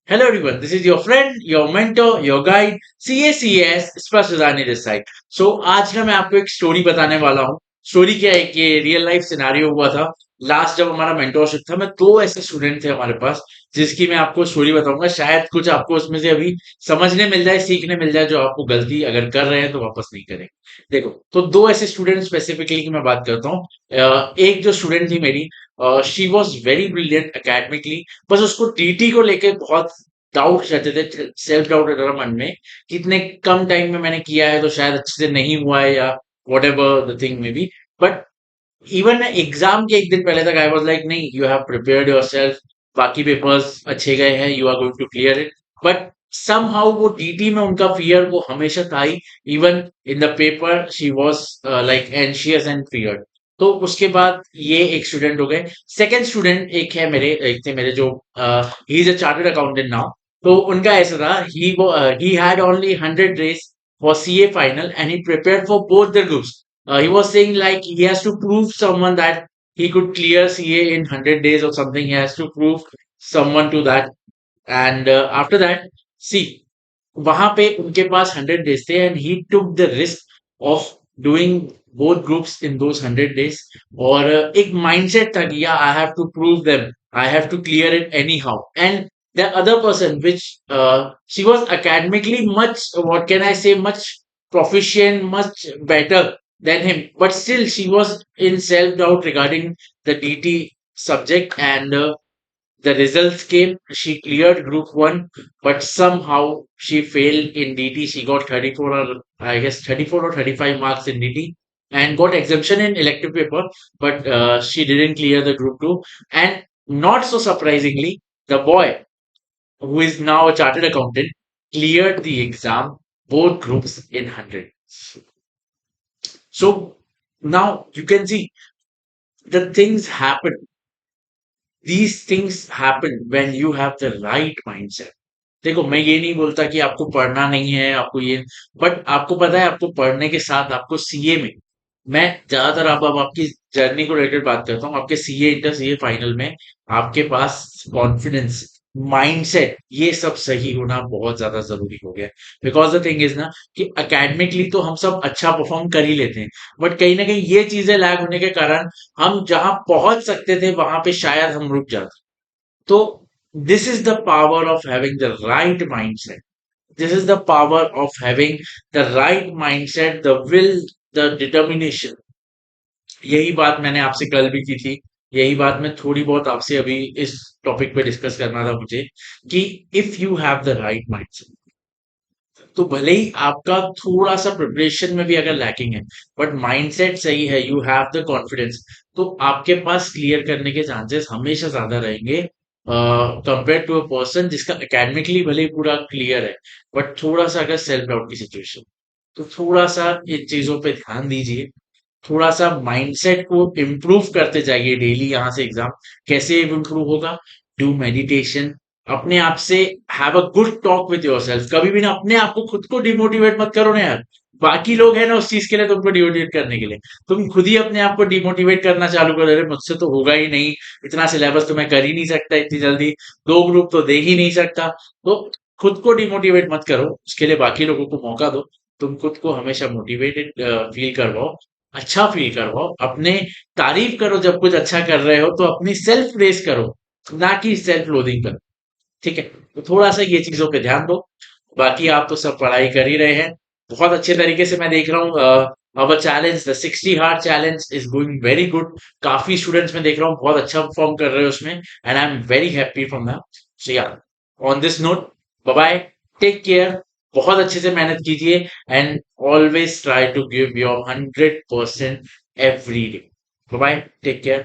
Hello everyone, this is your friend, your mentor, your guide, CACS Spasudani this side. So आज ना मैं आपको एक स्टोरी बताने वाला हूँ. स्टोरी क्या है कि रियल लाइफ सिनारियो हुआ था. लास्ट जब हमारा मेंटोरशिप था, मैं दो ऐसे स्टूडेंट थे हमारे पास जिसकी मैं आपको स्टोरी बताऊंगा. शायद कुछ आपको उसमें से अभी समझने मिल जाए, सीखने मिल जाए, जो आपको गलती अगर कर रहे हैं तो वापस नहीं करें. देखो, तो दो ऐसे स्टूडेंट स्पेसिफिकली की मैं बात करता हूँ. एक जो स्टूडेंट थी मेरी, she was very brilliant academically. बस उसको टीटी को लेके बहुत डाउट रहते थे, सेल्फ डाउट रहता था मन में कि इतने कम टाइम में मैंने किया है तो शायद अच्छे से नहीं हुआ है, या वट एवर द थिंग में बी. बट इवन एग्जाम के एक दिन पहले तक आई वाज लाइक, नहीं, यू हैव प्रिपेयर्ड योरसेल्फ, बाकी पेपर्स अच्छे गए हैं, you are going to clear it. But somehow वो टीटी में उनका फियर वो हमेशा था ही. Even in the paper she was like anxious and feared. तो उसके बाद ये एक स्टूडेंट हो गए. सेकंड स्टूडेंट एक थे मेरे जो he is a chartered accountant now. तो उनका ऐसा था, he had only 100 days for CA final and he prepared for both the groups. He was saying like he has to prove someone that he could clear CA in 100 days or something. He has to prove someone to that. And after that, see, वहां पे उनके पास 100 days थे and he took the risk of doing both groups in those 100 days. और एक mindset था कि yeah, I have to prove them, I have to clear it anyhow. And the other person, which she was academically much, what can I say, much proficient, much better than him, but still she was in self doubt regarding the DT subject. And the results came. She cleared group one, but somehow she failed in DT. She got 34, or I guess 34 or 35 marks in DT, and got exemption in elective paper, but she didn't clear the group two. And not so surprisingly, the boy, who is now a chartered accountant, cleared the exam, both groups in 100. So now you can see the things happen. These things happen when you have the right mindset. देखो, मैं ये नहीं बोलता कि आपको पढ़ना नहीं है, आपको ये, बट आपको पता है, आपको पढ़ने के साथ आपको सीए में, मैं ज्यादातर अब आपकी जर्नी को रिलेटेड बात करता हूँ. आपके सीए इंटर सीए फाइनल में आपके पास कॉन्फिडेंस, माइंडसेट, ये सब सही होना बहुत ज्यादा जरूरी हो गया. बिकॉज द थिंग इज ना कि एकेडमिकली तो हम सब अच्छा परफॉर्म कर ही लेते हैं, बट कहीं ना कहीं ये चीजें लैग होने के कारण हम जहां पहुंच सकते थे वहां पे शायद हम रुक जाते. तो this is the power of having the right mindset. This is the power of having the right mindset, the will, the determination. यही बात मैंने आपसे कल भी की थी. यही बात मैं थोड़ी बहुत आपसे अभी इस टॉपिक पे डिस्कस करना था मुझे, कि if you have the right mindset, तो भले ही आपका थोड़ा सा प्रिपरेशन में भी अगर लैकिंग है, बट माइंडसेट सही है, यू हैव द कॉन्फिडेंस, तो आपके पास क्लियर करने के चांसेस हमेशा ज्यादा रहेंगे कंपेयर टू अ पर्सन जिसका एकेडमिकली भले ही पूरा क्लियर है, बट थोड़ा सा अगर सेल्फ डाउट की सिचुएशन. तो थोड़ा सा इन चीजों पे ध्यान दीजिए. थोड़ा सा माइंडसेट को इम्प्रूव करते जाइए डेली. यहाँ से एग्जाम कैसे इम्प्रूव होगा? Do meditation. अपने आप से have a good talk with yourself. कभी भी ना अपने आप को, खुद को डिमोटिवेट मत करो ना यार. बाकी लोग हैं ना उस चीज के लिए तुमको डिमोटिवेट करने के लिए. तुम खुद ही अपने आप को डिमोटिवेट करना चालू कर दे रहे, मुझसे तो होगा ही नहीं, इतना सिलेबस तो मैं कर ही नहीं सकता इतनी जल्दी, दो ग्रुप तो दे ही नहीं सकता. तो खुद को डिमोटिवेट मत करो, उसके लिए बाकी लोगों को मौका दो. तुम खुद को हमेशा मोटिवेटेड फील करवाओ, अच्छा फील करवाओ. अपने तारीफ करो जब कुछ अच्छा कर रहे हो, तो अपनी सेल्फ प्रेस करो, ना कि सेल्फ लोडिंग करो. ठीक है, तो थोड़ा सा ये चीजों पे ध्यान दो. बाकी आप तो सब पढ़ाई कर ही रहे हैं बहुत अच्छे तरीके से. मैं देख रहा हूँ our challenge, the 60 hard challenge is going very good. काफी स्टूडेंट्स में देख रहा हूँ बहुत अच्छा परफॉर्म कर रहे हो उसमें, and I am very happy from that. So yeah, on this note, bye bye, take care. बहुत अच्छे से मेहनत कीजिए, and always try to give your 100% every day. Bye bye, take care.